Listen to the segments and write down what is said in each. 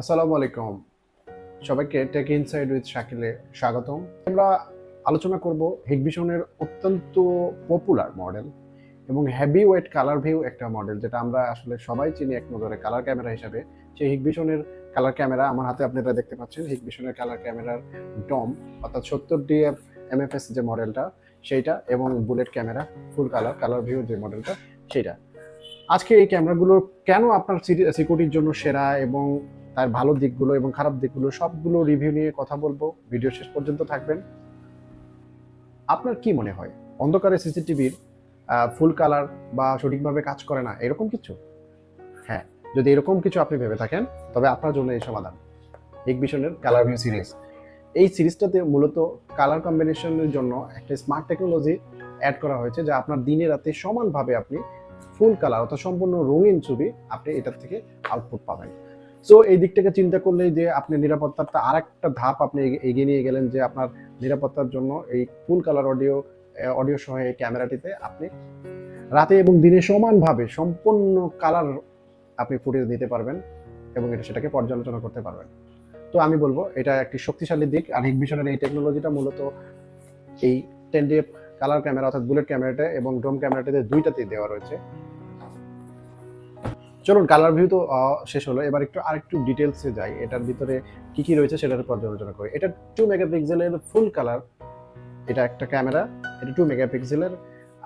আসসালামু আলাইকুম। সবাইকে টেক ইনসাইড উইথ শাকিলে স্বাগতম। আমরা আলোচনা করব হিগবিশনের অত্যন্ত পপুলার মডেল এবং হেভি ওয়েট কালার ভিউ একটা মডেল, যেটা আমরা আসলে সবাই চিনি এক নজরে কালার ক্যামেরা হিসাবে। সেই হিগবিশনের কালার ক্যামেরা আমার হাতে আপনারা দেখতে পাচ্ছেন। হিগবিশনের কালার ক্যামেরার ডম অর্থাৎ 70DF MFS যে মডেলটা সেইটা, এবং bullet camera full colour view যে মডেলটা সেইটা। আজকে এই ক্যামেরাগুলো কেন আপনার সিকিউরিটির জন্য সেরা এবং তার ভালো দিকগুলো এবং খারাপ দিকগুলো সবগুলো রিভিউ নিয়ে কথা বলবো। ভিডিও শেষ পর্যন্ত থাকবেন। আপনার কি মনে হয় অন্ধকারে সিসিটিভির ফুল কালার বা সঠিকভাবে কাজ করে না, এরকম কিছু? হ্যাঁ, যদি এরকম কিছু আপনি ভেবে থাকেন তবে আপনার জন্য এই সমাধান হিগবিশনের কালার ভিউ সিরিজ। এই সিরিজটাতে মূলত কালার কম্বিনেশনের জন্য একটা স্মার্ট টেকনোলজি অ্যাড করা হয়েছে, যা আপনার দিনে রাতে সমানভাবে আপনি ফুল কালার অর্থাৎ সম্পূর্ণ রঙিন ছবি আপনি এটার থেকে আউটপুট পাবেন। সো এই দিক থেকে চিন্তা করলে যে আপনি নিরাপত্তাটা আর একটা ধাপ আপনি এগিয়ে নিয়ে গেলেন, যে আপনার নিরাপত্তার জন্য এই ফুল কালার অডিও সহ এই ক্যামেরাটিতে আপনি রাতে এবং দিনে সমানভাবে সম্পূর্ণ কালার আপনি ফুটেজ দিতে পারবেন এবং সেটাকে পর্যালোচনা করতে পারবেন। তো আমি বলবো এটা একটি শক্তিশালী দিক। আর হিগবিশনের এই টেকনোলজিটা মূলত এই 10DF কালার ক্যামেরা অর্থাৎ বুলেট ক্যামেরাটা এবং ড্রোন ক্যামেরাটাতে দুইটাতেই দেওয়া রয়েছে। চলুন, কালার ভিউ তো শেষ হলো, এবার আরেকটু ডিটেলসে যাই। এটার ভিতরে কি কি রয়েছে সেটার পর্যালোচনা করি। এটা 2 মেগাপিক্সেলের ফুল কালার, এটা একটা ক্যামেরা, এটা 2 মেগাপিক্সেলের।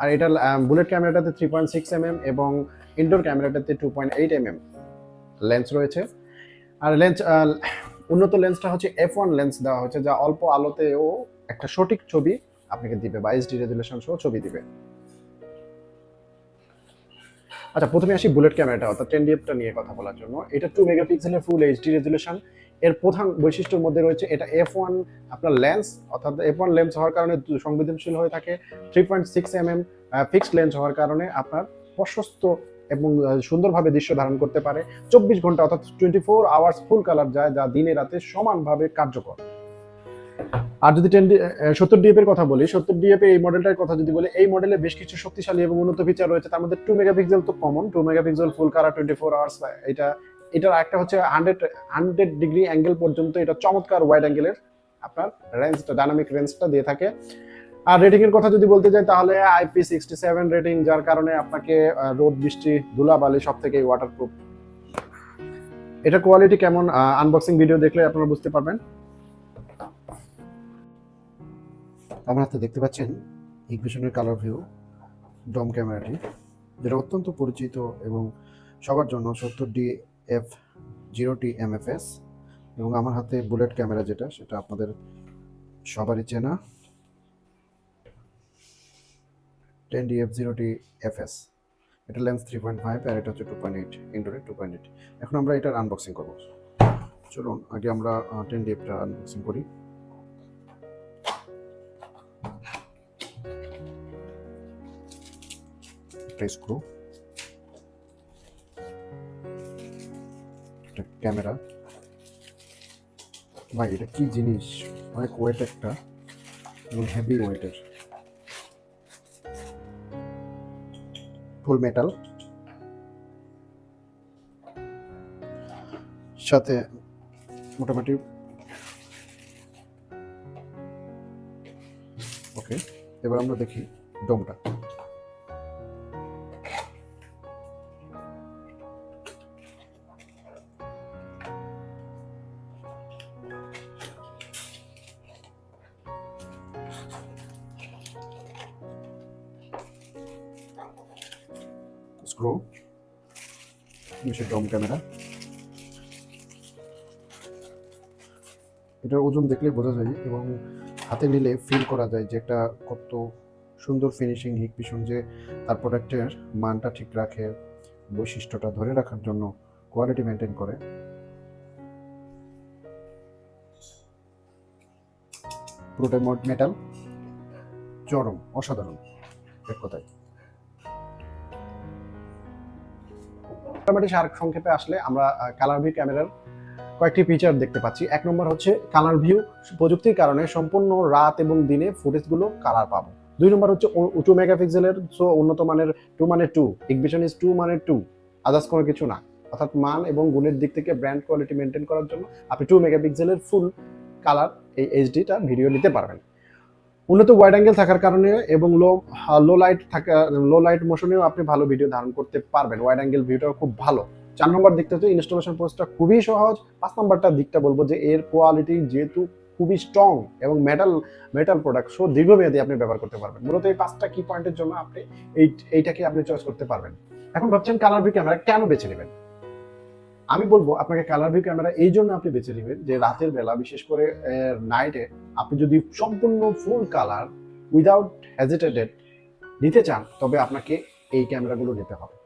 আর এটা বুলেট ক্যামেরাটাতে 3.6 mm এবং ইনডোর ক্যামেরাটাতে 2.8 mm লেন্স রয়েছে। আর উন্নত লেন্সটা হচ্ছে F1 লেন্স দেওয়া হয়েছে, যা অল্প আলোতেও একটা সঠিক ছবি আপনাকে দিবে বা HD রেজুলেশন সহ ছবি দিবে। আচ্ছা, প্রথমে আসি বুলেট ক্যামেরাটা অর্থাৎ 10DFটা নিয়ে কথা বলার জন্য। এটা 2 মেগাপিক্সেলের ফুল HD রেজুলেশন। এর প্রধান বৈশিষ্ট্যের মধ্যে রয়েছে এটা F1 আপনার লেন্স অর্থাৎ F1 লেন্স হওয়ার কারণে সংবেদনশীল হয়ে থাকে। 3.6 mm ফিক্সড লেন্স হওয়ার কারণে আপনার প্রশস্ত এবং সুন্দরভাবে দৃশ্য ধারণ করতে পারে। 24 ঘন্টা অর্থাৎ 24 আওয়ার্স ফুল কালার যায়, যা দিনে রাতে সমানভাবে কার্যকর। আর যদি 70DF এর কথা বলি, 70DF এই মডেলটার কথা যদি বলি, এই মডেলে বেশ কিছু শক্তিশালী এবং উন্নত ফিচার রয়েছে। তার মধ্যে 2 মেগাপিক্সেল তো common, 2 megapixel full colour 24 hours. এটার একটা হচ্ছে 100 ডিগ্রি অ্যাঙ্গেল পর্যন্ত এটা চমৎকার ওয়াইড অ্যাঙ্গেলের আপনার রেঞ্জটা, ডাইনামিক রেঞ্জটা দিয়ে থাকে। আর রেটিং এর কথা যদি বলতে যাই তাহলে IP67 রেটিং, যার কারণে আপনাকে রোদ বৃষ্টি ধুলাবালি সব থেকে ওয়াটারপ্রুফ। এটা কোয়ালিটি কেমন আনবক্সিং ভিডিও দেখলে আপনারা বুঝতে পারবেন। আমার হাতে দেখতে পাচ্ছেন হিগবিশনের কালার ভিউ ডম ক্যামেরাটি, যেটা অত্যন্ত পরিচিত এবং সবার জন্য 70DF0T MFS। এবং আমার হাতে বুলেট ক্যামেরা যেটা, সেটা আপনাদের সবারই চেনা 10DF0T FS। এটা লেন্স 3.5 আর এটা হচ্ছে 2.8, ইনডোরে 2.8। এখন আমরা এটার আনবক্সিং করব। চলুন আগে আমরা 10DFটা আনবক্সিং করি। স্ক্রু, একটা ক্যামেরা। ভাই এটা কি জিনিস, অনেক ওয়েট একটা এবং হেভি ওয়েটের, ফুল মেটাল, সাথে মোটামুটি ওকে। এবার আমরা দেখি ডোমটা। স্ক্রু, ডম ক্যামেরা। এটার ওজন দেখলে বোঝা যায় এবং হাতে নিলে ফিল করা যায় যে একটা কত সুন্দর ফিনিশিং। হিগবিশন যে তার প্রোডাক্টের মানটা ঠিক রাখে, বৈশিষ্ট্যটা ধরে রাখার জন্য কোয়ালিটি মেনটেন করে। পুরোটাই মেটাল, চরম অসাধারণ এক কথায়। মোটামুটি সার সংক্ষেপে আসলে আমরা কালার ভিউ ক্যামেরার কয়েকটি ফিচার দেখতে পাচ্ছি। এক নম্বর হচ্ছে কালার ভিউ প্রযুক্তির কারণে সম্পূর্ণ রাত এবং দিনে ফুটেজগুলো কালার পাবো। 2 নম্বর হচ্ছে 2 মেগাপিক্সেলের, সো উন্নত মানের, 2 মানে 2, হিগবিশন ইজ 2 মানে 2, আদার্স কোনো কিছু না। অর্থাৎ মান এবং গুণের দিক থেকে ব্র্যান্ড কোয়ালিটি মেনটেন করার জন্য আপনি 2 মেগাপিক্সেলের ফুল কালার এই এইচডিটা ভিডিও নিতে পারবেন। উন্নত ওয়াইড অ্যাঙ্গেল থাকার কারণে এবং লো লাইট মোশনেও আপনি ভালো ভিডিও ধারণ করতে পারবেন। ওয়াইড অ্যাঙ্গেল ভিউটাও খুব ভালো। 4 নম্বর দিকটা হচ্ছে ইনস্টলেশন প্রসেসটা খুবই সহজ। 5 নম্বরটা দিকটা বলবো যে এর কোয়ালিটি যেহেতু খুবই স্ট্রং এবং মেটাল প্রোডাক্ট, সো দীর্ঘমেয়াদী আপনি ব্যবহার করতে পারবেন। মূলত এই 5টা কি পয়েন্টের জন্য আপনি এইটাকে আপনি চয়েস করতে পারবেন। এখন ভাবছেন কালার ভিউ ক্যামেরা কেন বেছে নেবেন? আমি বলবো আপনাকে কালার ভিউ ক্যামেরা এই জন্য আপনি বেছে নেবেন যে রাতের বেলা, বিশেষ করে নাইটে আপনি যদি সম্পূর্ণ ফুল কালার উইদাউট হেজিটেটেড নিতে চান, তবে আপনাকে এই ক্যামেরাগুলো নিতে হবে।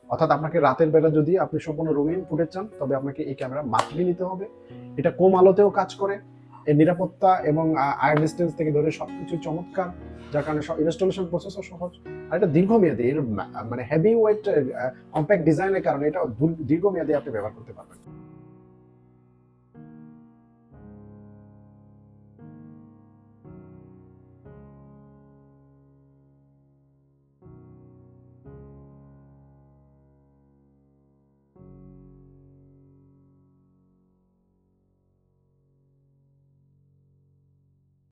অর্থাৎ আপনাকে রাতের বেলা যদি আপনি সম্পূর্ণ রঙিন ফুটেজ চান, তবে আপনাকে এই ক্যামেরা মাস্টলি নিতে হবে। এটা কম আলোতেও কাজ করে, এর নিরাপত্তা এবং আয়ার ডিস্টেন্স থেকে ধরে সবকিছু চমৎকার, যার কারণে ইনস্টলেশন প্রসেসও সহজ। আর এটা দীর্ঘমেয়াদী, এর মানে হেভি ওয়েট কম্প্যাক্ট ডিজাইনের কারণে এটা দীর্ঘমেয়াদী আপনি ব্যবহার করতে পারবেন।